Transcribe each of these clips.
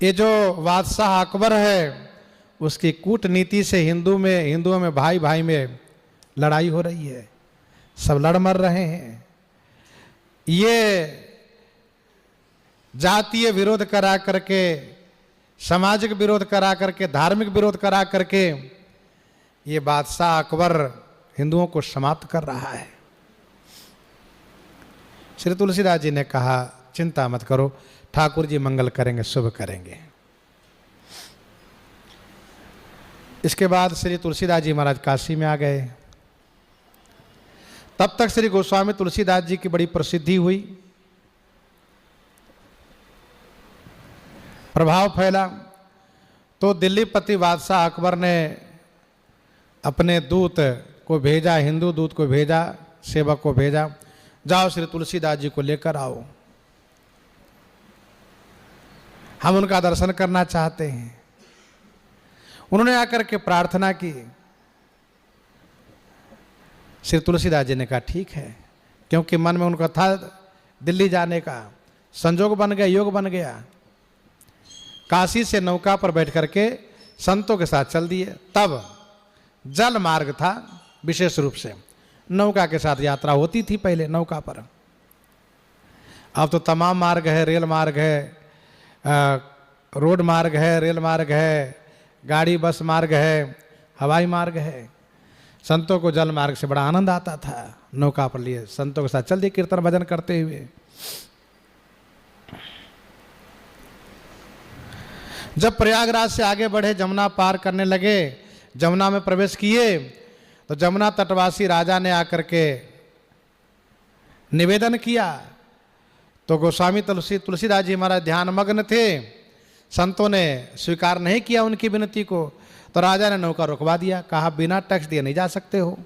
ये जो बादशाह अकबर है उसकी कूटनीति से हिंदुओं में भाई भाई में लड़ाई हो रही है, सब लड़ मर रहे हैं। ये जातीय विरोध करा करके, सामाजिक विरोध करा करके, धार्मिक विरोध करा करके ये बादशाह अकबर हिंदुओं को समाप्त कर रहा है। श्री तुलसीदास जी ने कहा चिंता मत करो, ठाकुर जी मंगल करेंगे, शुभ करेंगे। इसके बाद श्री तुलसीदास जी महाराज काशी में आ गए। तब तक श्री गोस्वामी तुलसीदास जी की बड़ी प्रसिद्धि हुई, प्रभाव फैला। तो दिल्लीपति बादशाह अकबर ने अपने दूत को भेजा, हिंदू दूत को भेजा, सेवक को भेजा, जाओ श्री तुलसीदास जी को लेकर आओ, हम उनका दर्शन करना चाहते हैं। उन्होंने आकर के प्रार्थना की। श्री तुलसीदास जी ने कहा ठीक है, क्योंकि मन में उनका था दिल्ली जाने का, संजोग बन गया, योग बन गया। काशी से नौका पर बैठ करके संतों के साथ चल दिए। तब जल मार्ग था, विशेष रूप से नौका के साथ यात्रा होती थी पहले नौका पर। अब तो तमाम मार्ग है, रेल मार्ग है, रोड मार्ग है, रेल मार्ग है, गाड़ी बस मार्ग है, हवाई मार्ग है। संतों को जल मार्ग से बड़ा आनंद आता था, नौका पर लिए संतों के साथ चल दिए कीर्तन भजन करते हुए। जब प्रयागराज से आगे बढ़े, जमुना पार करने लगे, जमुना में प्रवेश किए, तो जमुना तटवासी राजा ने आकर के निवेदन किया। तो गोस्वामी तुलसीदास जी महाराज ध्यान मग्न थे, संतों ने स्वीकार नहीं किया उनकी विनती को। तो राजा ने नौका रुकवा दिया, कहा बिना टैक्स दिए नहीं जा सकते हो।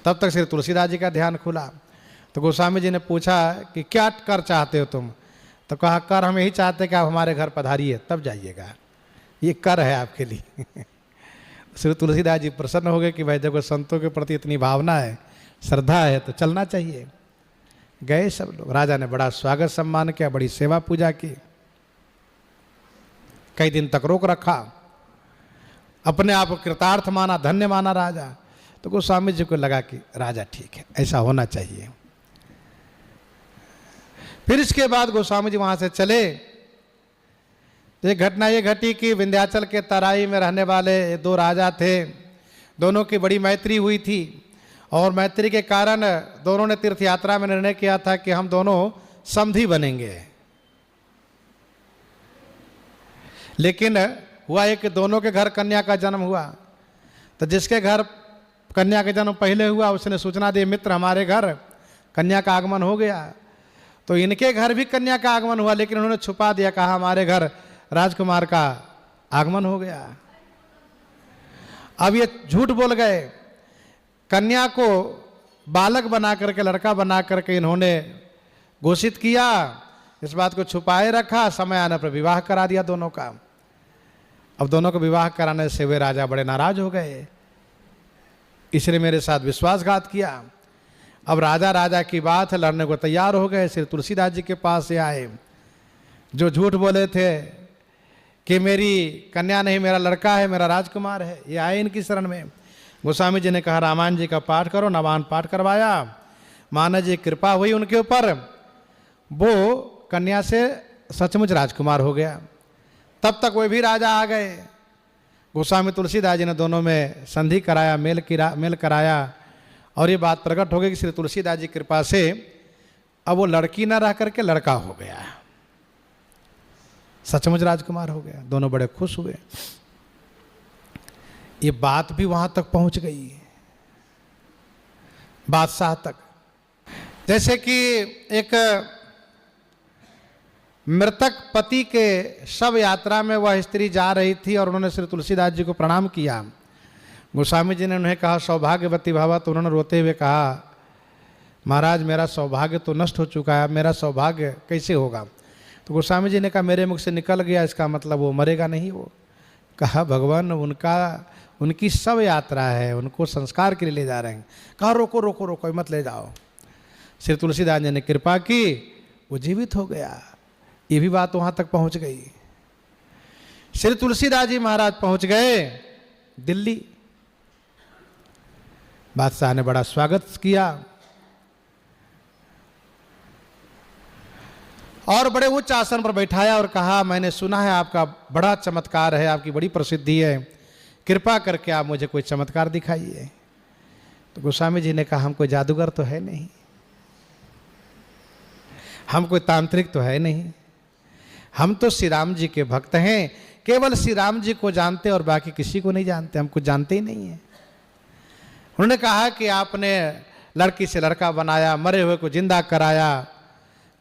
तब तक श्री तुलसीदास जी का ध्यान खुला। तो गोस्वामी जी ने पूछा कि क्या कर चाहते हो तुम? तो कहा कर हम यही चाहते कि आप हमारे घर पधारिए, तब जाइएगा, ये कर है आपके लिए। श्री तुलसीदास जी प्रसन्न हो गए कि भाई देखो संतों के प्रति इतनी भावना है, श्रद्धा है, तो चलना चाहिए। गए सब लोग। राजा ने बड़ा स्वागत सम्मान किया, बड़ी सेवा पूजा की, कई दिन तक रोक रखा, अपने आप को कृतार्थ माना, धन्य माना राजा। तो गोस्वामी जी को लगा कि राजा ठीक है, ऐसा होना चाहिए। फिर इसके बाद गोस्वामी जी वहां से चले। तो एक घटना ये घटी कि विंध्याचल के तराई में रहने वाले दो राजा थे, दोनों की बड़ी मैत्री हुई थी, और मैत्री के कारण दोनों ने तीर्थ यात्रा में निर्णय किया था कि हम दोनों समधी बनेंगे। लेकिन हुआ है कि दोनों के घर कन्या का जन्म हुआ। तो जिसके घर कन्या का जन्म पहले हुआ उसने सूचना दी, मित्र हमारे घर कन्या का आगमन हो गया। तो इनके घर भी कन्या का आगमन हुआ, लेकिन उन्होंने छुपा दिया, कहा हमारे घर राजकुमार का आगमन हो गया। अब ये झूठ बोल गए। कन्या को बालक बना करके, लड़का बना करके इन्होंने घोषित किया, इस बात को छुपाए रखा। समय आने पर विवाह करा दिया दोनों का। अब दोनों को विवाह कराने से वे राजा बड़े नाराज हो गए, इसने मेरे साथ विश्वासघात किया। अब राजा की बात है, लड़ने को तैयार हो गए। श्री तुलसीदास जी के पास से आए, जो झूठ बोले थे कि मेरी कन्या नहीं, मेरा लड़का है, मेरा राजकुमार है, ये आए इनकी शरण में। गोस्वामी जी ने कहा रामायण जी का पाठ करो, नवान पाठ करवाया। माना जी कृपा हुई उनके ऊपर, वो कन्या से सचमुच राजकुमार हो गया। तब तक वे भी राजा आ गए। गोस्वामी तुलसीदास जी ने दोनों में संधि कराया, मेल कराया, और ये बात प्रकट हो गई कि श्री तुलसीदास जी की कृपा से अब वो लड़की न रह करके लड़का हो गया, सचमुच राजकुमार हो गया। दोनों बड़े खुश हुए। ये बात भी वहां तक पहुंच गई, बादशाह तक। जैसे कि एक मृतक पति के शव यात्रा में वह स्त्री जा रही थी और उन्होंने श्री तुलसीदास जी को प्रणाम किया। गोस्वामी जी ने उन्हें कहा सौभाग्यवती भव। तो उन्होंने रोते हुए कहा महाराज मेरा सौभाग्य तो नष्ट हो चुका है, मेरा सौभाग्य कैसे होगा? तो गोस्वामी जी ने कहा मेरे मुख से निकल गया, इसका मतलब वो मरेगा नहीं। वो कहा भगवान उनकी शव यात्रा है, उनको संस्कार के लिए ले जा रहे हैं। कहा रोको रोको रोको, मत ले जाओ। श्री तुलसीदास जी ने कृपा की, वो जीवित हो गया। ये भी बात वहां तक पहुंच गई। श्री तुलसीदास जी महाराज पहुंच गए दिल्ली। बादशाह ने बड़ा स्वागत किया और बड़े उच्च आसन पर बैठाया और कहा, मैंने सुना है आपका बड़ा चमत्कार है, आपकी बड़ी प्रसिद्धि है, कृपा करके आप मुझे कोई चमत्कार दिखाइए। तो गोस्वामी जी ने कहा, हम कोई जादूगर तो है नहीं, हम कोई तांत्रिक तो है नहीं, हम तो श्री राम जी के भक्त हैं, केवल श्री राम जी को जानते और बाकी किसी को नहीं जानते, हम कुछ जानते ही नहीं है। उन्होंने कहा कि आपने लड़की से लड़का बनाया, मरे हुए को जिंदा कराया,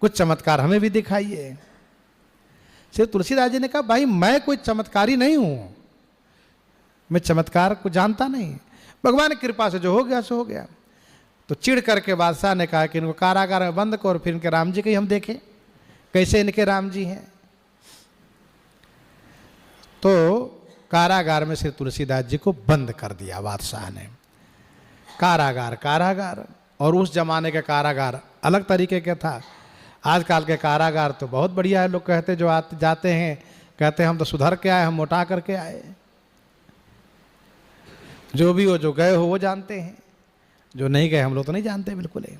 कुछ चमत्कार हमें भी दिखाइए। श्री तुलसीदास जी ने कहा, भाई मैं कोई चमत्कारी नहीं हूं, मैं चमत्कार को जानता नहीं, भगवान की कृपा से जो हो गया सो हो गया। तो चिढ़ करके बादशाह ने कहा कि इनको कारागार में बंद करो, फिर इनके राम जी को ही हम देखें कैसे इनके राम जी हैं। तो कारागार में श्री तुलसीदास जी को बंद कर दिया बादशाह ने। कारागार और उस जमाने के कारागार अलग तरीके का था। आजकल के कारागार तो बहुत बढ़िया है, लोग कहते जो आते जाते हैं कहते हम तो सुधर के आए, हम मोटा करके आए। जो भी हो, जो गए हो वो जानते हैं, जो नहीं गए हम लोग तो नहीं जानते बिल्कुल ही।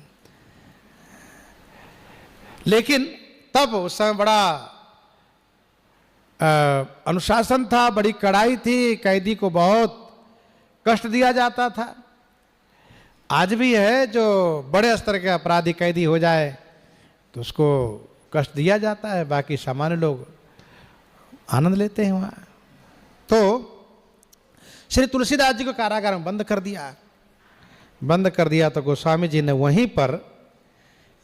लेकिन तब उस समय बड़ा अनुशासन था, बड़ी कड़ाई थी, कैदी को बहुत कष्ट दिया जाता था। आज भी है, जो बड़े स्तर के अपराधी कैदी हो जाए तो उसको कष्ट दिया जाता है, बाकी सामान्य लोग आनंद लेते हैं वहाँ। तो श्री तुलसीदास जी को कारागार में बंद कर दिया। तो गोस्वामी जी ने वहीं पर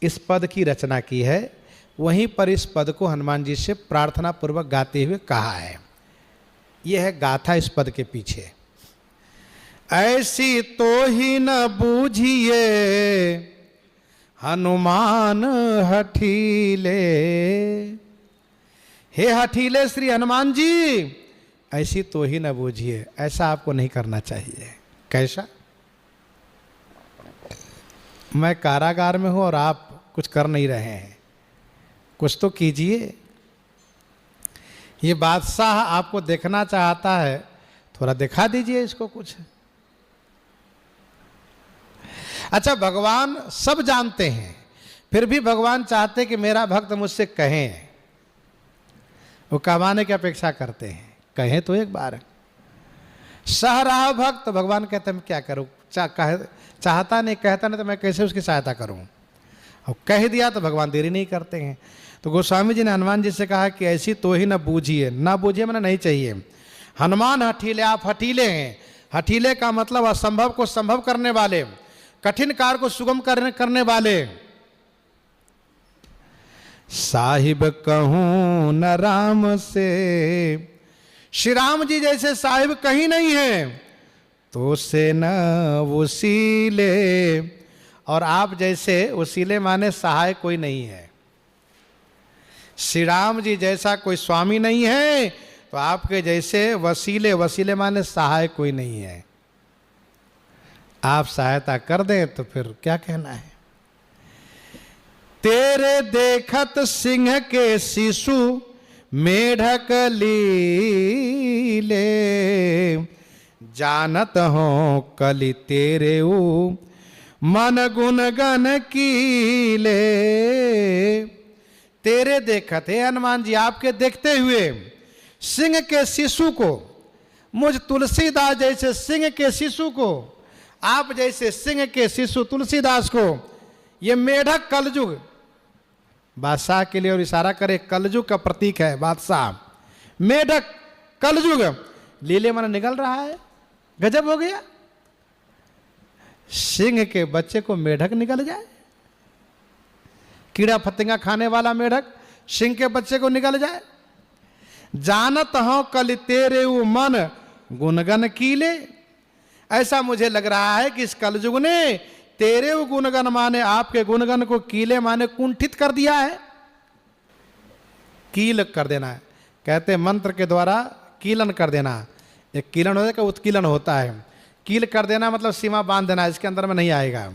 इस पद की रचना की है, वहीं पर इस पद को हनुमान जी से प्रार्थना पूर्वक गाते हुए कहा है। यह है गाथा इस पद के पीछे। ऐसी तो ही न बूझिए हनुमान हठीले, हे हठीले श्री हनुमान जी, ऐसी तो ही न बूझिए, ऐसा आपको नहीं करना चाहिए। कैसा? मैं कारागार में हूं और आप कुछ कर नहीं रहे हैं, कुछ तो कीजिए। ये बादशाह आपको देखना चाहता है, थोड़ा दिखा दीजिए इसको कुछ। अच्छा, भगवान सब जानते हैं, फिर भी भगवान चाहते कि मेरा भक्त मुझसे कहें, वो कमाने की अपेक्षा करते हैं, कहें तो एक बार। सह रहा भक्त, भगवान कहते मैं क्या करूं, चाहता नहीं, कहता नहीं तो मैं कैसे उसकी सहायता करूं। और कह दिया तो भगवान देरी नहीं करते हैं। तो गोस्वामी जी ने हनुमान जी से कहा कि ऐसी तो ही न बूझिए, ना बूझिए मैंने नहीं चाहिए। हनुमान हठीले, आप हठीले हैं। हठीले का मतलब असंभव को संभव करने वाले, कठिन कार्य को सुगम करने वाले। साहिब कहूं न राम से, श्री राम जी जैसे साहिब कहीं नहीं है, तो से न वसीले, और आप जैसे वसीले माने सहाय कोई नहीं है। श्री राम जी जैसा कोई स्वामी नहीं है, तो आपके जैसे वसीले, वसीले माने सहाय कोई नहीं है। आप सहायता कर दें तो फिर क्या कहना है। तेरे देखत सिंह के शिशु मेढक लीले, जानत हो कलि तेरे मन गुण गन कीले। तेरे देखत है हनुमान जी, आपके देखते हुए सिंह के शिशु को, मुझ तुलसीदास जैसे सिंह के शिशु को, आप जैसे सिंह के शिशु तुलसीदास को, ये मेढक कलयुग, बादशाह के लिए और इशारा करे, कलयुग का प्रतीक है बादशाह। मेढक कलयुग लीले मन निकल रहा है, गजब हो गया। सिंह के बच्चे को मेढक निकल जाए, कीड़ा फतिंगा खाने वाला मेढक सिंह के बच्चे को निकल जाए। जानत हो कल तेरे मन गुणगन कीले, ऐसा मुझे लग रहा है कि इस कलयुग ने तेरे गुणगन माने आपके गुणगन को कीले माने कुंठित कर दिया है। कील कर देना है, कहते मंत्र के द्वारा कीलन कर देना। एक कीलन होता है, उत्कीलन होता है। कील कर देना मतलब सीमा बांध देना, इसके अंदर में नहीं आएगा,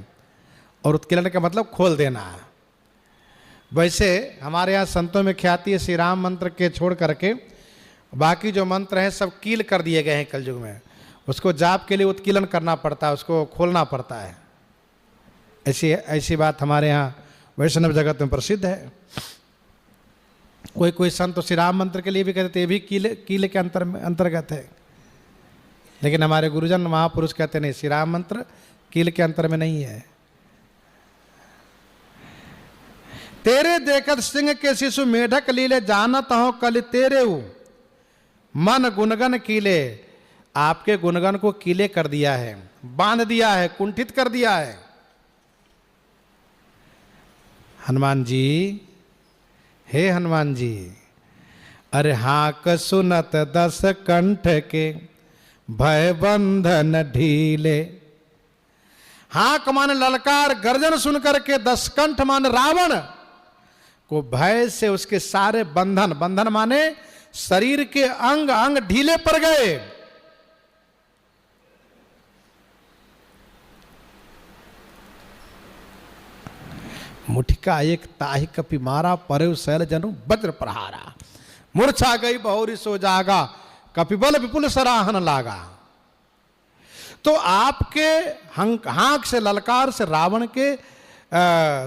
और उत्कीलन का मतलब खोल देना। वैसे हमारे यहाँ संतों में ख्याति है श्री राम मंत्र के छोड़ करके बाकी जो मंत्र हैं सब कील कर दिए गए हैं कलयुग में। उसको जाप के लिए उत्कीलन करना पड़ता है, उसको खोलना पड़ता है। ऐसी ऐसी बात हमारे यहाँ वैष्णव जगत में प्रसिद्ध है। कोई कोई संत तो श्री राम मंत्र के लिए भी कहते थे ये भी कील के अंतर्गत है, लेकिन हमारे गुरुजन महापुरुष कहते नहीं, श्री राम मंत्र कील के अंतर में नहीं है। तेरे देखत सिंह के शिशु मेढक लीले जानत हो कल तेरे मन गुणगन कीले। आपके गुणगन को कीले कर दिया है, बांध दिया है, कुंठित कर दिया है। हनुमान जी, हे हनुमान जी, अरे हाक सुनत 10 कंठ के भय बंधन ढीले। हाक मान ललकार गर्जन सुन करके 10 कंठ मान रावण को भय से उसके सारे बंधन, बंधन माने शरीर के अंग अंग ढीले पड़ गए। मुठिका एक ताहि कपि मारा परव शैल जनु वज्र प्रहारा। मूर्छा गई बहुरी सो जागा कपिबल विपुल सराहन लागा। तो आपके हांक से ललकार से रावण के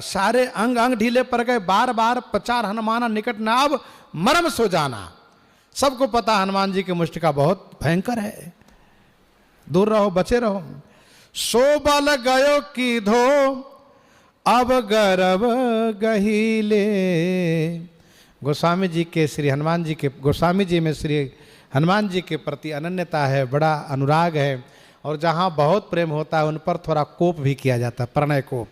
सारे अंग अंग ढीले पड़ गए। बार बार प्रचार हनुमाना निकट नाव मरम सो जाना। सबको पता हनुमान जी की मुष्टिका बहुत भयंकर है, दूर रहो, बचे रहो। सो बल गयो की धो अब गर्व गहीले। गोस्वामी जी के श्री हनुमान जी के गोस्वामी जी में श्री हनुमान जी के प्रति अनन्यता है, बड़ा अनुराग है, और जहाँ बहुत प्रेम होता है उन पर थोड़ा कोप भी किया जाता है, प्रणय कोप।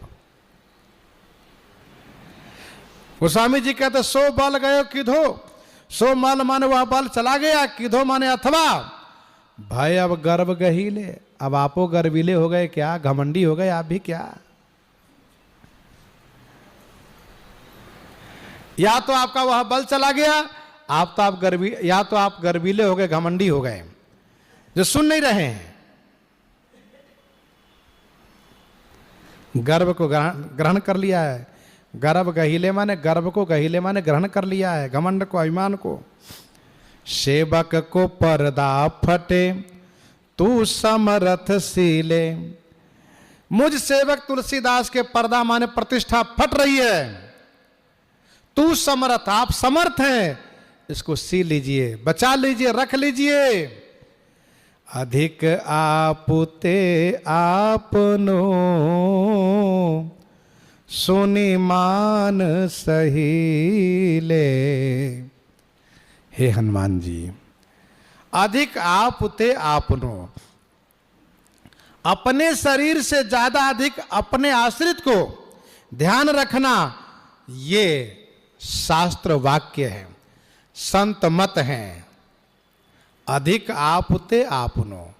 गोस्वामी जी कहते सो बल गयो किधो, सो मल माने वह बल चला गया, किधो माने अथवा भय अब गर्व गहीले। अब आपो गर्वीले हो गए क्या, घमंडी हो गए आप भी क्या? या तो आपका वह बल चला गया, या तो आप गर्वीले हो गए, घमंडी हो गए, जो सुन नहीं रहे हैं। गर्व को ग्रहण कर लिया है। गर्व गहीले माने, गर्व को गहीले माने ग्रहण कर लिया है, घमंड को, अभिमान को। सेवक को पर्दा फटे तू समरथ सीले। मुझ सेवक तुलसीदास के पर्दा माने प्रतिष्ठा फट रही है। तू समर्थ, आप समर्थ हैं, इसको सी लीजिए, बचा लीजिए, रख लीजिए। अधिक आपुते आपनो सुनि मान सहीले। हे हनुमान जी, अधिक आपुते आपनो, अपने शरीर से ज्यादा अधिक अपने आश्रित को ध्यान रखना, ये शास्त्र वाक्य है, संत मत हैं। अधिक आपुते आपनो,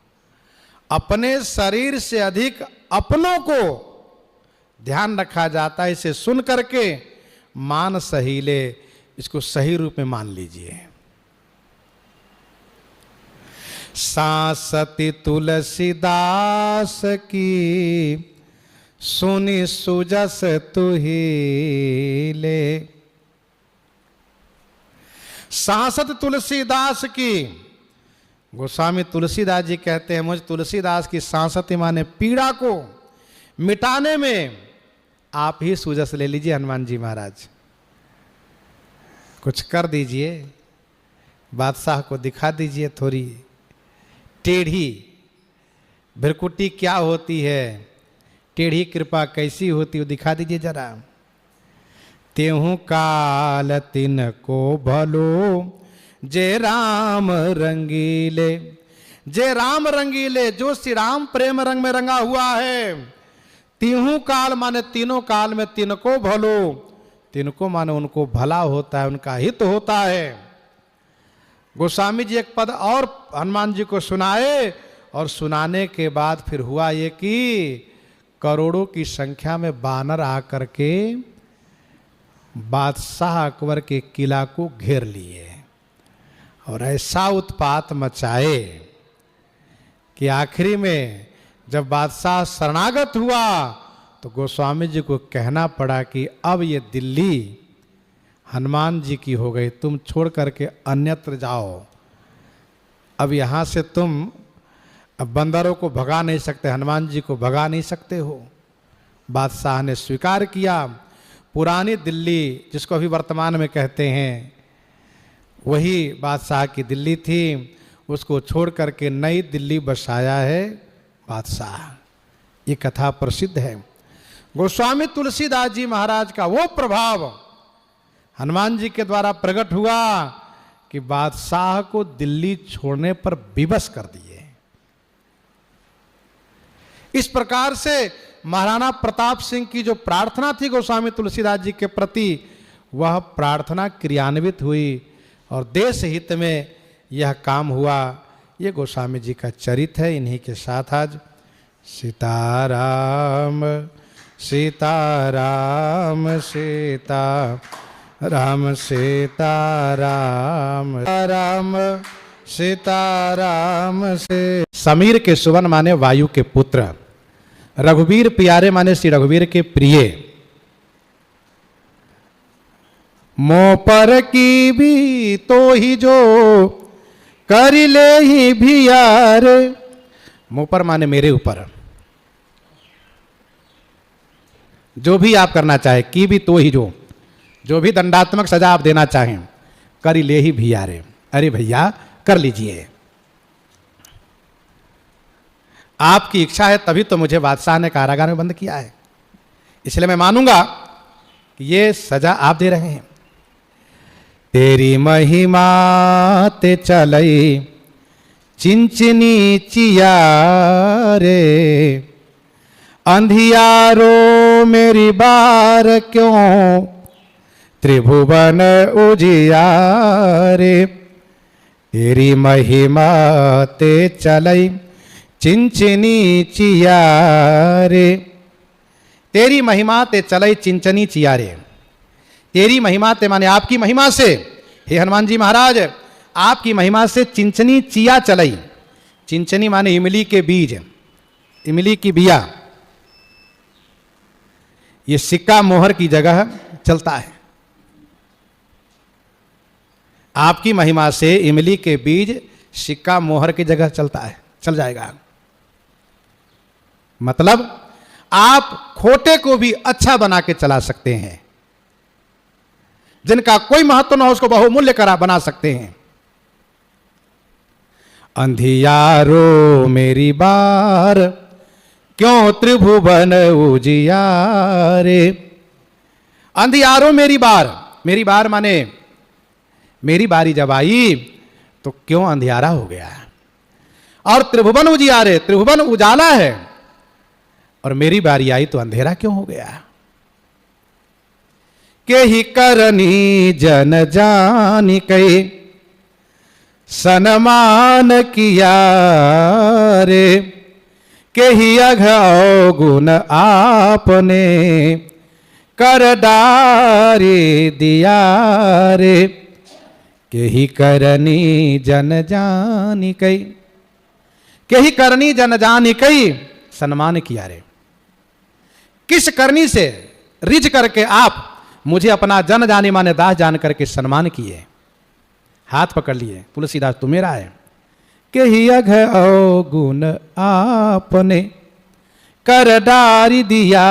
अपने शरीर से अधिक अपनों को ध्यान रखा जाता है। इसे सुन करके मान सहीले, इसको सही रूप में मान लीजिए। सांसति तुलसीदास की सुनि सुजस तुहीले। सांसत तुलसीदास की, गोस्वामी तुलसीदास जी कहते हैं, मुझ तुलसीदास की सांसती माने पीड़ा को मिटाने में आप ही सुजस ले लीजिए। हनुमान जी महाराज कुछ कर दीजिए, बादशाह को दिखा दीजिए थोड़ी टेढ़ी भ्रकुटी क्या होती है, टेढ़ी कृपा कैसी होती है, दिखा दीजिए जरा। तेहू काल तिन को भलो जे राम रंगीले। जे राम रंगीले, जो श्री राम प्रेम रंग में रंगा हुआ है। तीहू काल माने तीनों काल में तिनको भलो, तिनको माने उनको भला होता है, उनका हित होता है। गोस्वामी जी एक पद और हनुमान जी को सुनाए, और सुनाने के बाद फिर हुआ ये कि करोड़ों की संख्या में बानर आकर के बादशाह अकबर के किला को घेर लिए और ऐसा उत्पात मचाए कि आखिरी में जब बादशाह शरणागत हुआ तो गोस्वामी जी को कहना पड़ा कि अब ये दिल्ली हनुमान जी की हो गई, तुम छोड़ करके अन्यत्र जाओ। अब यहाँ से तुम अब बंदरों को भगा नहीं सकते, हनुमान जी को भगा नहीं सकते हो। बादशाह ने स्वीकार किया। पुरानी दिल्ली जिसको अभी वर्तमान में कहते हैं, वही बादशाह की दिल्ली थी, उसको छोड़ करके नई दिल्ली बसाया है बादशाह। ये कथा प्रसिद्ध है। गोस्वामी तुलसीदास जी महाराज का वो प्रभाव हनुमान जी के द्वारा प्रकट हुआ कि बादशाह को दिल्ली छोड़ने पर विवश कर दिए। इस प्रकार से महाराणा प्रताप सिंह की जो प्रार्थना थी गोस्वामी तुलसीदास जी के प्रति, वह प्रार्थना क्रियान्वित हुई और देश हित में यह काम हुआ। ये गोस्वामी जी का चरित्र है। इन्हीं के साथ आज सीताराम सीताराम सीता राम सीताराम राम सीताराम से। समीर के सुवन माने वायु के पुत्र, रघुवीर प्यारे माने श्री रघुवीर के प्रिय। मोह पर की भी तो ही जो कर ले ही भी यार। मुंह पर माने मेरे ऊपर, जो भी आप करना चाहे, की भी तो ही जो भी दंडात्मक सजा आप देना चाहें, कर ले ही भी यारे। अरे भैया कर लीजिए, आपकी इच्छा है तभी तो मुझे बादशाह ने कारागार में बंद किया है, इसलिए मैं मानूंगा कि ये सजा आप दे रहे हैं। तेरी महिमा ते चलई चिंचनी चिया रे, अंधियारो मेरी बार क्यों त्रिभुवन उजियारे। तेरी महिमा ते चलई चिंचनी चिया रे। तेरी महिमा ते चलई चिंचनी चिया रे। तेरी महिमा ते माने आपकी महिमा से, हे हनुमान जी महाराज, आपकी महिमा से चिंचनी चिया चलई। चिंचनी माने इमली के बीज, इमली की बिया। ये सिक्का मोहर की जगह चलता है। आपकी महिमा से इमली के बीज सिक्का मोहर की जगह चलता है, चल जाएगा। मतलब आप खोटे को भी अच्छा बना के चला सकते हैं, जिनका कोई महत्व न हो उसको बहुमूल्य करा बना सकते हैं। अंधियारो मेरी बार क्यों त्रिभुवन उजियारे। अंधियारो मेरी बार माने मेरी बारी जब आई तो क्यों अंधियारा हो गया। और त्रिभुवन उजियारे, त्रिभुवन उजाला है, और मेरी बारी आई तो अंधेरा क्यों हो गया। के ही करनी जन जानी कई सनमान किया रे। के ही अघौ गुण आपने कर डारी दिया रे। के ही करनी जन जानी कई, के ही करनी जन जानी कई सन्मान किया रे। किस करनी से रिझ करके आप मुझे अपना जन जाने माने दास जान करके सम्मान किए, हाथ पकड़ लिए। तुलसीदास तू मेरा है। के ही अघौ गुण आपने कर डारी दिया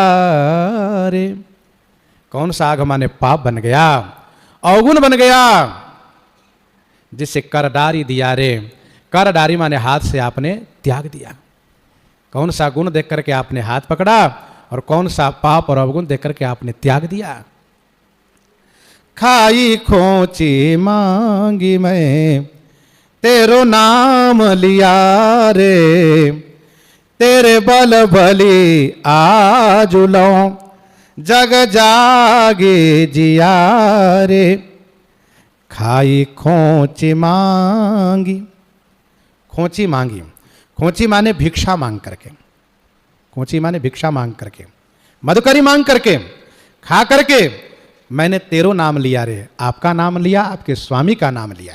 रे। कौन सा आग माने पाप बन गया, अवगुण बन गया, जिससे कर डारी दिया रे। कर डारी माने हाथ से आपने त्याग दिया। कौन सा गुण देख करके आपने हाथ पकड़ा, और कौन सा पाप और अवगुण देख करके आपने त्याग दिया। खाई खोची मांगी मैं तेरो नाम लिया रे। तेरे बल भली आज लो जग जागे जिया रे। खाई खोची मांगी, खोची मांगी, खोची माने भिक्षा मांग करके, खोची माने भिक्षा मांग करके, मधुकरी मांग करके, खा करके मैंने तेरो नाम लिया रे। आपका नाम लिया, आपके स्वामी का नाम लिया।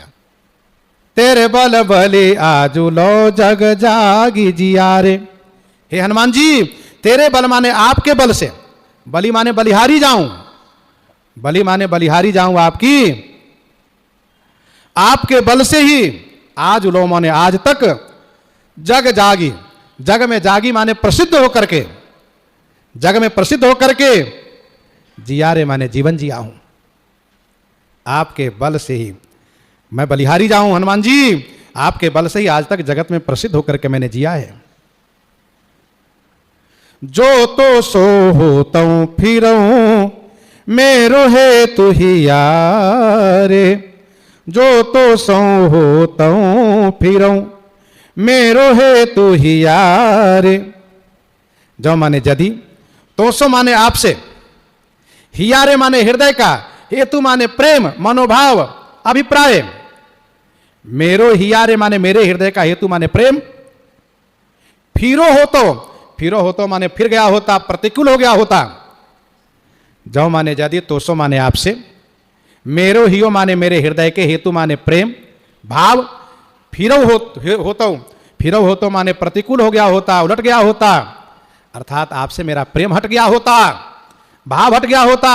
तेरे बल भले आजू लो जग जागी जिया रे। हे हनुमान जी, तेरे बल माने आपके बल से, बलि माने बलिहारी जाऊं, बलि माने बलिहारी जाऊं आपकी, आपके बल से ही आज लो माने आज तक जग जागी, जग में जागी माने प्रसिद्ध होकर के, जग में प्रसिद्ध होकर के जिया रे माने जीवन जिया हूं। आपके बल से ही मैं बलिहारी जाऊं हनुमान जी, आपके बल से ही आज तक जगत में प्रसिद्ध होकर के मैंने जिया है। जो तो सो होतऊं फिरऊं मेरो है तू ही यारे, जो तो सो होतऊं फिरऊं मेरो है तू ही यारे। जो माने यदि, तो सो माने आपसे, हियारे माने हृदय का, हेतु माने प्रेम मनोभाव अभिप्राय, मेरो हियारे माने मेरे हृदय का हेतु माने प्रेम, फिरो हो तो माने फिर गया होता, प्रतिकूल हो गया होता। जो माने यदि, तो सो माने आपसे, मेरो हियो माने मेरे हृदय के, हेतु माने प्रेम भाव, फिरो हो तो माने प्रतिकूल हो गया होता, उलट गया होता, अर्थात आपसे मेरा प्रेम हट गया होता, भाव हट गया होता।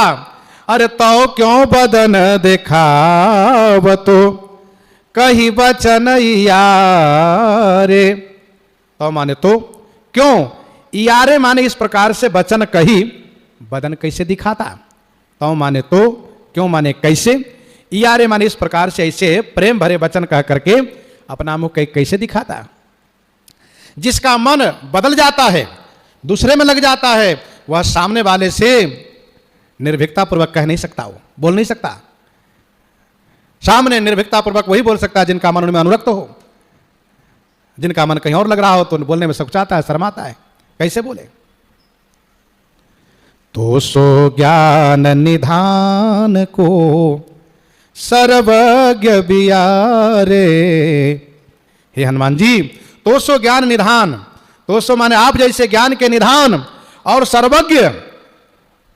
अरे तो क्यों बदन दिखाव तो कही बचन यारे, तो माने तो क्यों, यारे माने इस प्रकार से वचन कही, बदन कैसे दिखाता, तो माने तो क्यों माने कैसे, यारे माने इस प्रकार से ऐसे प्रेम भरे वचन कह करके अपना मुख कैसे दिखाता। जिसका मन बदल जाता है, दूसरे में लग जाता है, वह सामने वाले से निर्भीकता पूर्वक कह नहीं सकता, वो बोल नहीं सकता। सामने निर्भीकता पूर्वक वही बोल सकता है जिनका मन उनमें अनुरक्त हो, जिनका मन कहीं और लग रहा हो तो बोलने में सकुचाता है, शर्माता है, कैसे बोले। तो सो ज्ञान निधान को सर्वज्ञ बियारे, हे हनुमान जी, तो सो ज्ञान निधान, तो सो माने आप जैसे ज्ञान के निधान और सर्वज्ञ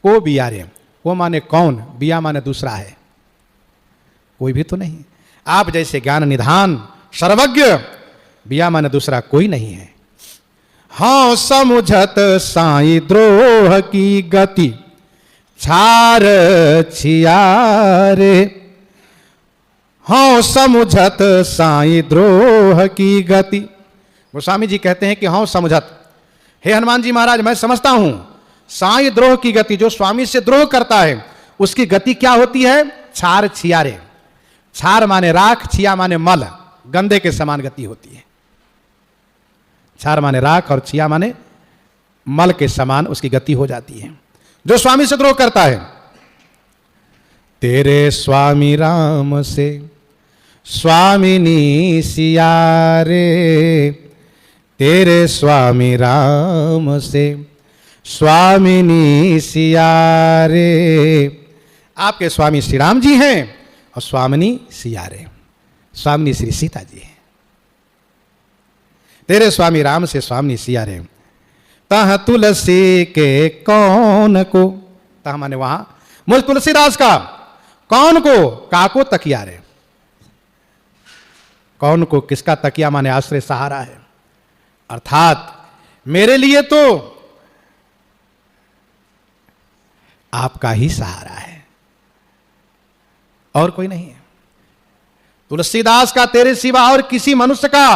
को बियारे, वो माने कौन, बिया माने दूसरा है, कोई भी तो नहीं। आप जैसे ज्ञान निधान सर्वज्ञ, बिया माने दूसरा कोई नहीं है। हाँ समुझत साई द्रोह की गति छार छियारे, हाँ समुझत साई द्रोह की गति। गोस्वामी जी कहते हैं कि हाँ समुझत, हे हनुमान जी महाराज मैं समझता हूं साई द्रोह की गति, जो स्वामी से द्रोह करता है उसकी गति क्या होती है, छार छियारे। छार माने राख, छिया माने मल, गंदे के समान गति होती है। छार माने राख और छिया माने मल के समान उसकी गति हो जाती है जो स्वामी से द्रोह करता है। तेरे स्वामी राम से स्वामिनी सियारे, तेरे स्वामी राम से स्वामिनी सियारे। आपके स्वामी श्री राम जी हैं और स्वामिनी सियारे, स्वामिनी श्री सीता जी हैं। तेरे स्वामी राम से स्वामिनी सियारे, तह तुलसी के कौन को, तह माने वहां मुझ तुलसीदास का, कौन को, काको तकिया रे, कौन को किसका तकिया माने आश्रय सहारा है, अर्थात मेरे लिए तो आपका ही सहारा है और कोई नहीं है। तुलसीदास का तेरे सिवा और किसी मनुष्य का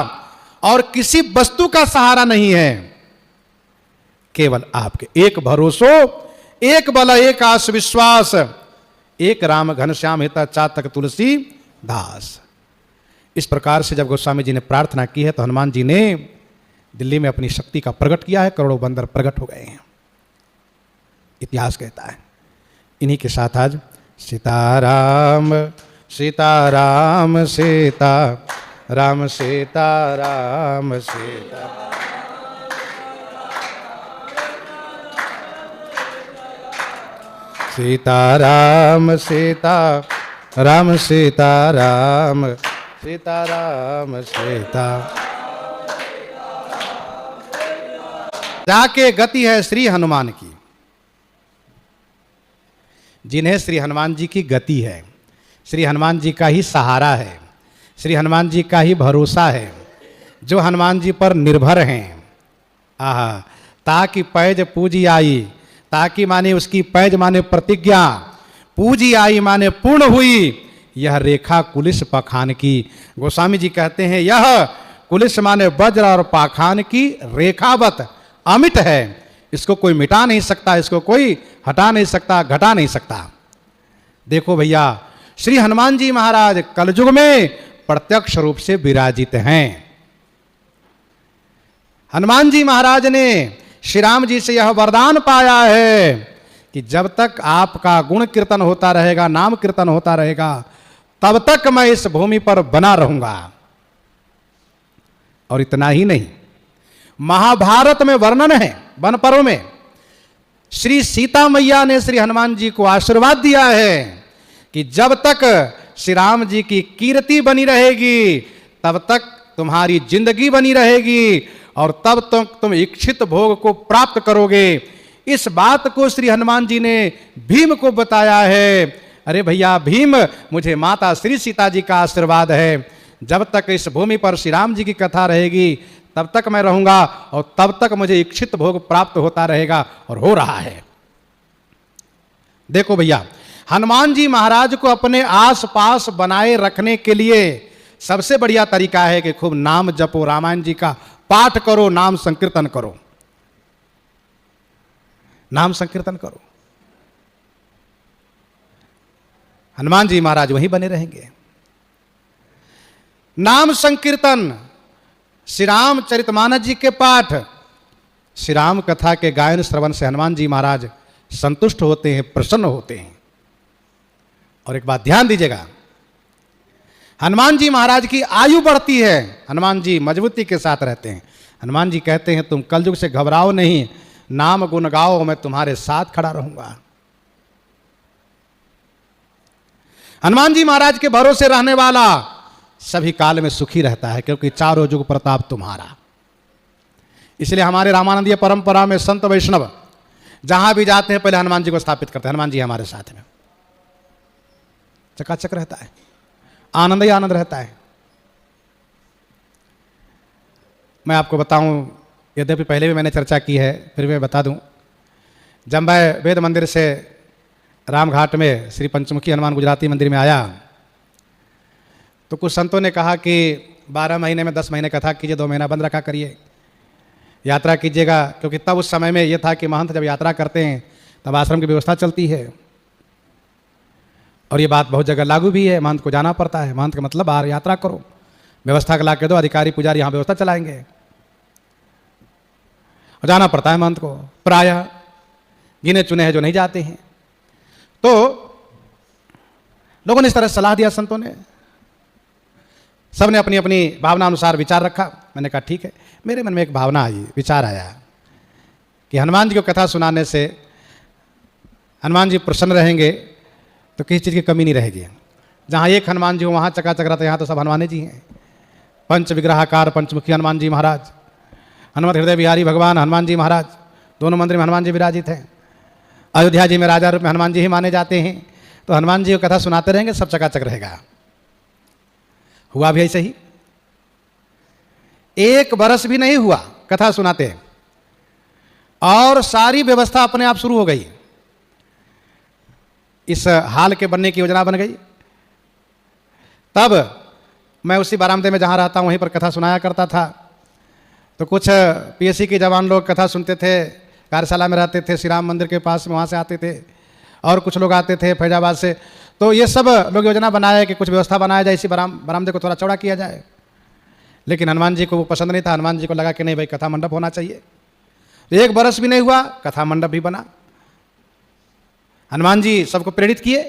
और किसी वस्तु का सहारा नहीं है, केवल आपके। एक भरोसो एक बल एक आस विश्वास, एक राम घनश्याम हिता चातक तुलसी दास। इस प्रकार से जब गोस्वामी जी ने प्रार्थना की है तो हनुमान जी ने दिल्ली में अपनी शक्ति का प्रकट किया है, करोड़ों बंदर प्रकट हो गए हैं, इतिहास कहता है। इन्हीं के साथ आज सीताराम सीताराम सीता राम सीताराम सीता, सीताराम सीता राम सीताराम सीताराम सीता। जाके गति है श्री हनुमान की, जिन्हें श्री हनुमान जी की गति है, श्री हनुमान जी का ही सहारा है, श्री हनुमान जी का ही भरोसा है, जो हनुमान जी पर निर्भर हैं। आहा, ताकि पैज पूजी आई, ताकि माने उसकी पैज माने प्रतिज्ञा, पूजी आई माने पूर्ण हुई, यह रेखा कुलिस पाखान की। गोस्वामी जी कहते हैं यह कुलिस माने वज्र और पाखान की रेखावत अमिट है, इसको कोई मिटा नहीं सकता, इसको कोई हटा नहीं सकता, घटा नहीं सकता। देखो भैया, श्री हनुमान जी महाराज कलयुग में प्रत्यक्ष रूप से विराजित हैं। हनुमान जी महाराज ने श्री राम जी से यह वरदान पाया है कि जब तक आपका गुण कीर्तन होता रहेगा, नाम कीर्तन होता रहेगा, तब तक मैं इस भूमि पर बना रहूंगा। और इतना ही नहीं, महाभारत में वर्णन है, वन पर्व में श्री सीता मैया ने श्री हनुमान जी को आशीर्वाद दिया है कि जब तक श्री राम जी की कीर्ति बनी रहेगी तब तक तुम्हारी जिंदगी बनी रहेगी और तब तक तुम इच्छित भोग को प्राप्त करोगे। इस बात को श्री हनुमान जी ने भीम को बताया है। अरे भैया भीम, मुझे माता श्री सीता जी का आशीर्वाद है, जब तक इस भूमि पर श्री राम जी की कथा रहेगी तब तक मैं रहूंगा और तब तक मुझे इच्छित भोग प्राप्त होता रहेगा, और हो रहा है। देखो भैया, हनुमान जी महाराज को अपने आसपास बनाए रखने के लिए सबसे बढ़िया तरीका है कि खूब नाम जपो, रामायण जी का पाठ करो, नाम संकीर्तन करो, नाम संकीर्तन करो। हनुमान जी महाराज वहीं बने रहेंगे। नाम संकीर्तन, श्री राम चरितमानस जी के पाठ, श्री राम कथा के गायन श्रवण से हनुमान जी महाराज संतुष्ट होते हैं, प्रसन्न होते हैं। और एक बात ध्यान दीजिएगा, हनुमान जी महाराज की आयु बढ़ती है, हनुमान जी मजबूती के साथ रहते हैं। हनुमान जी कहते हैं तुम कलयुग से घबराओ नहीं, नाम गुण गाओ, मैं तुम्हारे साथ खड़ा रहूंगा। हनुमान जी महाराज के भरोसे रहने वाला सभी काल में सुखी रहता है, क्योंकि चारों जुग प्रताप तुम्हारा। इसलिए हमारे रामानंदीय परंपरा में संत वैष्णव जहां भी जाते हैं पहले हनुमान जी को स्थापित करते हैं। हनुमान जी हमारे साथ में, चकाचक रहता है, आनंद ही आनंद रहता है। मैं आपको बताऊं, यद्यपि पहले भी मैंने चर्चा की है, फिर भी मैं बता दूं। जब मैं वेद मंदिर से रामघाट में श्री पंचमुखी हनुमान गुजराती मंदिर में आया तो कुछ संतों ने कहा कि 12 महीने में 10 महीने कथा कीजिए, 2 महीना बंद रखा करिए, यात्रा कीजिएगा, क्योंकि तब उस समय में यह था कि महंत जब यात्रा करते हैं तब आश्रम की व्यवस्था चलती है। और ये बात बहुत जगह लागू भी है, महंत को जाना पड़ता है। महंत का मतलब बाहर यात्रा करो, व्यवस्था ला के दो, अधिकारी पुजारी यहाँ व्यवस्था चलाएंगे, और जाना पड़ता है महंत को। प्रायः गिने चुने हैं जो नहीं जाते हैं। तो लोगों ने इस तरह सलाह दिया, संतों ने, सबने अपनी अपनी भावना अनुसार विचार रखा। मैंने कहा ठीक है। मेरे मन में एक भावना आई, विचार आया कि हनुमान जी को कथा सुनाने से हनुमान जी प्रसन्न रहेंगे तो किसी चीज़ की कमी नहीं रहेगी। जहाँ एक हनुमान जी हो वहाँ चकाचक रहते, यहाँ तो सब हनुमान जी हैं। पंच विग्रहाकार पंचमुखी हनुमान जी महाराज, हनुमत हृदय बिहारी भगवान हनुमान जी महाराज, दोनों मंदिर में हनुमान जी विराजित हैं। अयोध्या जी में राजा रूप में हनुमान जी ही माने जाते हैं। तो हनुमान जी को कथा सुनाते रहेंगे, सब चकाचक रहेगा। हुआ भी ऐसे ही, 1 बरस भी नहीं हुआ कथा सुनाते और सारी व्यवस्था अपने आप शुरू हो गई। इस हाल के बनने की योजना बन गई। तब मैं उसी बारामदे में जहाँ रहता हूँ वहीं पर कथा सुनाया करता था। तो कुछ पीएससी के जवान लोग कथा सुनते थे, कार्यशाला में रहते थे, श्री राम मंदिर के पास में, वहाँ से आते थे, और कुछ लोग आते थे फैजाबाद से। तो ये सब लोग योजना बनाए कि कुछ व्यवस्था बनाया जाए, इसी बारामदे को थोड़ा चौड़ा किया जाए। लेकिन हनुमान जी को वो पसंद नहीं था। हनुमान जी को लगा कि नहीं भाई, कथा मंडप होना चाहिए। तो 1 बरस भी नहीं हुआ, कथा मंडप भी बना। हनुमान जी सबको प्रेरित किए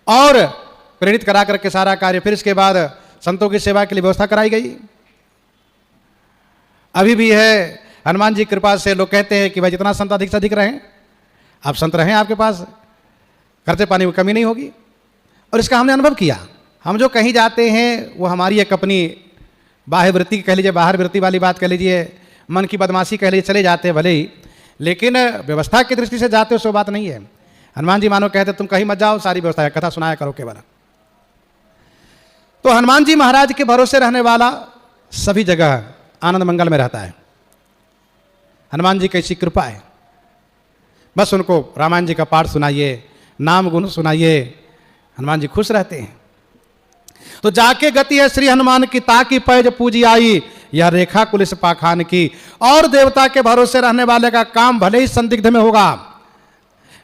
और प्रेरित करा करके सारा कार्य, फिर इसके बाद संतों की सेवा के लिए व्यवस्था कराई गई। अभी भी है, हनुमान जी कृपा से लोग कहते हैं कि भाई जितना संत अधिक से अधिक रहें, आप संत रहें, आपके पास खर्चे पानी की कमी नहीं होगी। और इसका हमने अनुभव किया। हम जो कहीं जाते हैं वो हमारी एक अपनी बाह्य वृत्ति कह लीजिए, बाहर वृत्ति वाली बात कह लीजिए, मन की बदमाशी कह लीजिए, चले जाते हैं भले ही, लेकिन व्यवस्था की दृष्टि से जाते हो सो बात नहीं है। हनुमान जी मानो कहते तुम कहीं मत जाओ, सारी व्यवस्था है, कथा सुनाया करो केवल। तो हनुमान जी महाराज के भरोसे रहने वाला सभी जगह आनंद मंगल में रहता है। हनुमान जी की ऐसी कृपा है, बस उनको रामायण जी का पाठ सुनाइए, नाम गुण सुनाइए, हनुमान जी खुश रहते हैं। तो जाके गति है श्री हनुमान की, ताकि पैज पूजी आई, यह रेखा कुलिस पाखान की। और देवता के भरोसे रहने वाले का काम भले ही संदिग्ध में होगा,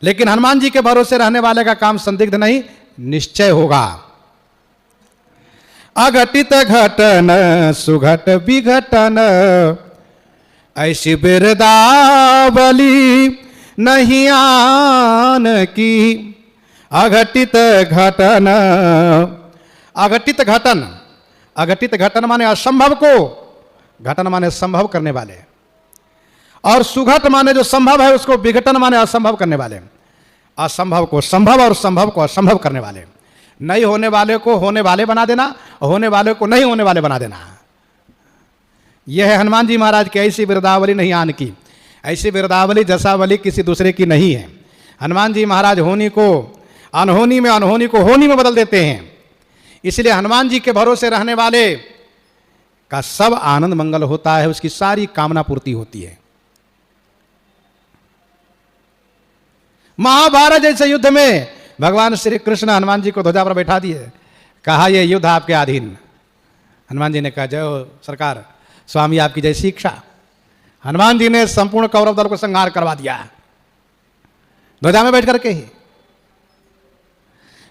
लेकिन हनुमान जी के भरोसे रहने वाले का काम संदिग्ध नहीं, निश्चय होगा। अघटित घटन सुघट विघटन, ऐसी बिरदावली नहीं आन की। अघटित घटन, अघटित घटन, अघटित घटन माने असंभव को, घटन माने संभव करने वाले, और सुघट माने जो संभव है उसको, विघटन माने असंभव करने वाले। असंभव को संभव और संभव को असंभव करने वाले। नहीं होने वाले को होने वाले बना देना, और होने वाले को नहीं होने वाले बना देना। यह है हनुमान जी महाराज की ऐसी बिरदावली नहीं आन की। ऐसी बिरदावली जसावली किसी दूसरे की नहीं है। हनुमान जी महाराज होनी को अनहोनी में, अनहोनी को होनी में बदल देते हैं। इसलिए हनुमान जी के भरोसे रहने वाले का सब आनंद मंगल होता है, उसकी सारी कामना पूर्ति होती है। महाभारत जैसे युद्ध में भगवान श्री कृष्ण हनुमान जी को ध्वजा पर बैठा दिए, कहा यह युद्ध आपके अधीन। हनुमान जी ने कहा जय हो सरकार, स्वामी आपकी जैसी इच्छा। हनुमान जी ने संपूर्ण कौरव दल को संहार करवा दिया ध्वजा में बैठ करके ही।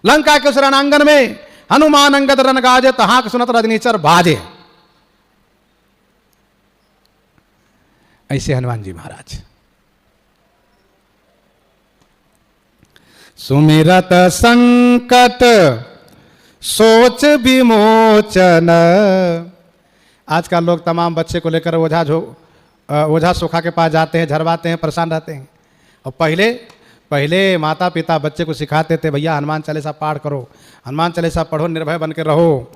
लंका के उस रणांगन में हनुमान अंगद रन गाजे, तहाक सुनत रजनीचर बाजे। ऐसे हनुमान जी महाराज। सुमिरत संकट सोच विमोचन। आजकल लोग तमाम बच्चे को लेकर ओझा सोखा के पास जाते हैं, झरवाते हैं, परेशान रहते हैं। और पहले माता पिता बच्चे को सिखाते थे, भैया हनुमान चालीसा पाठ करो, हनुमान चालीसा पढ़ो, निर्भय बन के रहो,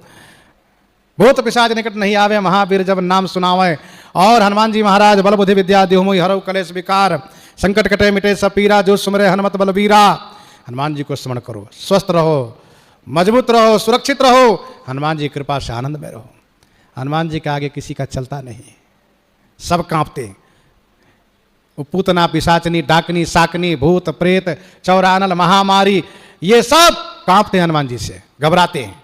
भूत पिशाच निकट नहीं आवे, महावीर जब नाम सुनावे। और हनुमान जी महाराज बल बुद्धि विद्या देहु मोहि हरऊ कलेश विकार, संकट कटे मिटे सब पीरा, जो सुमरे हनुमत बलबीरा। हनुमान जी को स्मरण करो, स्वस्थ रहो, मजबूत रहो, सुरक्षित रहो, हनुमान जी की कृपा से आनंद में रहो। हनुमान जी के आगे किसी का चलता नहीं, सब कांपते। वो पूतना पिशाचनी डाकनी साकनी भूत प्रेत चौरानल महामारी, ये सब कांपते हैं हनुमान जी से, घबराते हैं।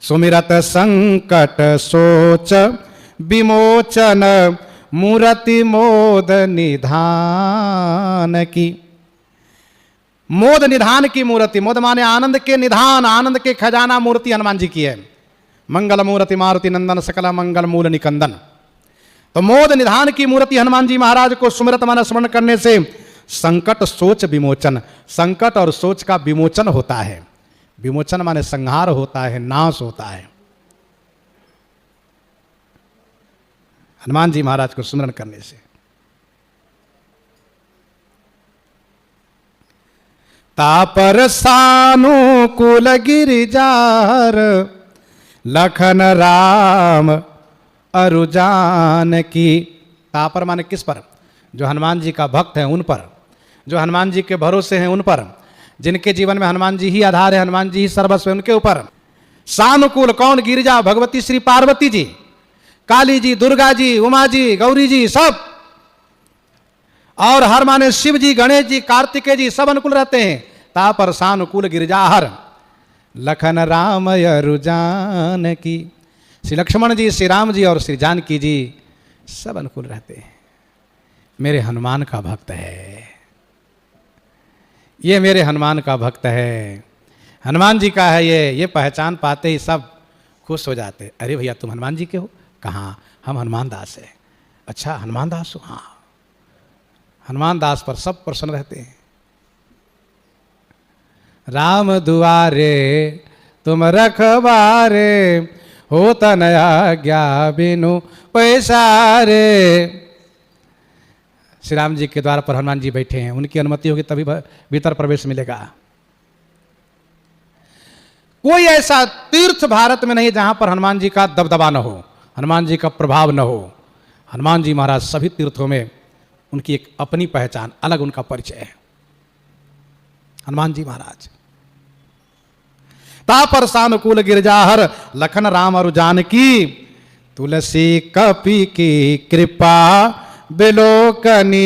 सुमिरत संकट सोच विमोचन, मूर्ति मोद निधान की। मोद निधान की मूर्ति, मोद माने आनंद के निधान, आनंद के खजाना मूर्ति हनुमान जी की है। मंगल मूर्ति मारुति नंदन सकल मंगल मूल निकंदन। तो मोद निधान की मूर्ति हनुमान जी महाराज को सुमिरत माना स्मरण करने से संकट सोच विमोचन, संकट और सोच का विमोचन होता है। विमोचन माने संहार होता है, नाश होता है। हनुमान जी महाराज को स्मरण करने से। तापर सानुकूल गिरिजार, लखन राम अरुजान की। तापर माने किस पर? जो हनुमान जी का भक्त है उन पर, जो हनुमान जी के भरोसे हैं उन पर, जिनके जीवन में हनुमान जी ही आधार है, हनुमान जी ही सर्वस्व है, उनके ऊपर। सानुकूल कौन? गिरिजा भगवती श्री पार्वती जी, काली जी, दुर्गा जी, उमा जी, गौरी जी, सब। और हर माने शिव जी, गणेश जी, कार्तिकेय जी, सब अनुकूल रहते हैं। तापर सानुकूल गिरिजाहर, लखन राम अरुजान की। श्री लक्ष्मण जी, श्री राम जी और श्री जानकी जी सब अनुकूल रहते हैं। मेरे हनुमान का भक्त है, ये मेरे हनुमान का भक्त है, हनुमान जी का है ये पहचान पाते ही सब खुश हो जाते। अरे भैया तुम हनुमान जी के हो? कहाँ? हम हनुमान दास है। अच्छा हनुमान दास हो? हाँ। हनुमान दास पर सब प्रसन्न रहते हैं। राम दुआरे तुम रखवारे, हो तनया ज्ञा बिनु पैसारे। श्री राम जी के द्वार पर हनुमान जी बैठे हैं, उनकी अनुमति होगी तभी भीतर प्रवेश मिलेगा। कोई ऐसा तीर्थ भारत में नहीं जहां पर हनुमान जी का दबदबा न हो, हनुमान जी का प्रभाव न हो। हनुमान जी महाराज सभी तीर्थों में उनकी एक अपनी पहचान, अलग उनका परिचय है। हनुमान जी महाराज तापर सानुकूल गिरजाहर, लखन राम और जानकी। तुलसी कपि की कृपा बिलोकनी,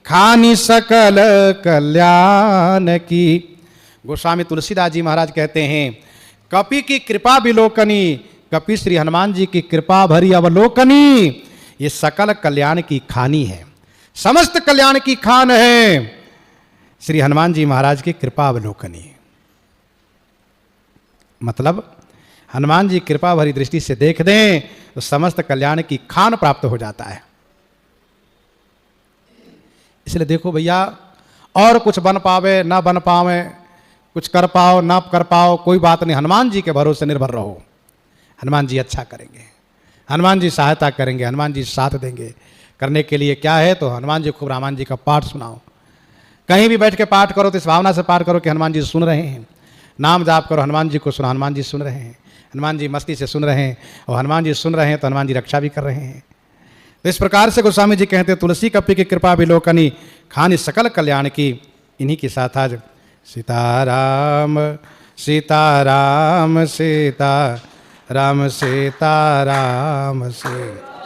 खानी सकल कल्याण की। गोस्वामी तुलसीदास जी महाराज कहते हैं, कपि की कृपा विलोकनी, कपि श्री हनुमान जी की कृपा भरी अवलोकनी, ये सकल कल्याण की खानी है, समस्त कल्याण की खान है श्री हनुमान जी महाराज की कृपा अवलोकनी। मतलब हनुमान जी कृपा भरी दृष्टि से देख दें तो समस्त कल्याण की खान प्राप्त हो जाता है। इसलिए देखो भैया, और कुछ बन पावे ना बन पावे, कुछ कर पाओ ना कर पाओ, कोई बात नहीं, हनुमान जी के भरोसे निर्भर रहो। हनुमान जी अच्छा करेंगे, हनुमान जी सहायता करेंगे, हनुमान जी साथ देंगे। करने के लिए क्या है, तो हनुमान जी खूब रामायण जी का पाठ सुनाओ, कहीं भी बैठ के पाठ करो तो इस भावना से पाठ करो कि हनुमान जी सुन रहे हैं। नाम जाप करो, हनुमान जी को सुनो, हनुमान जी सुन रहे हैं, हनुमान जी मस्ती से सुन रहे हैं, और हनुमान जी सुन रहे हैं तो हनुमान जी रक्षा भी कर रहे हैं। तो इस प्रकार से गोस्वामी जी कहते हैं, तुलसी कपि की कृपा विलोकनी, खानी सकल कल्याण की। इन्हीं के साथ आज सीताराम सीताराम सीताराम सीताराम सीताराम।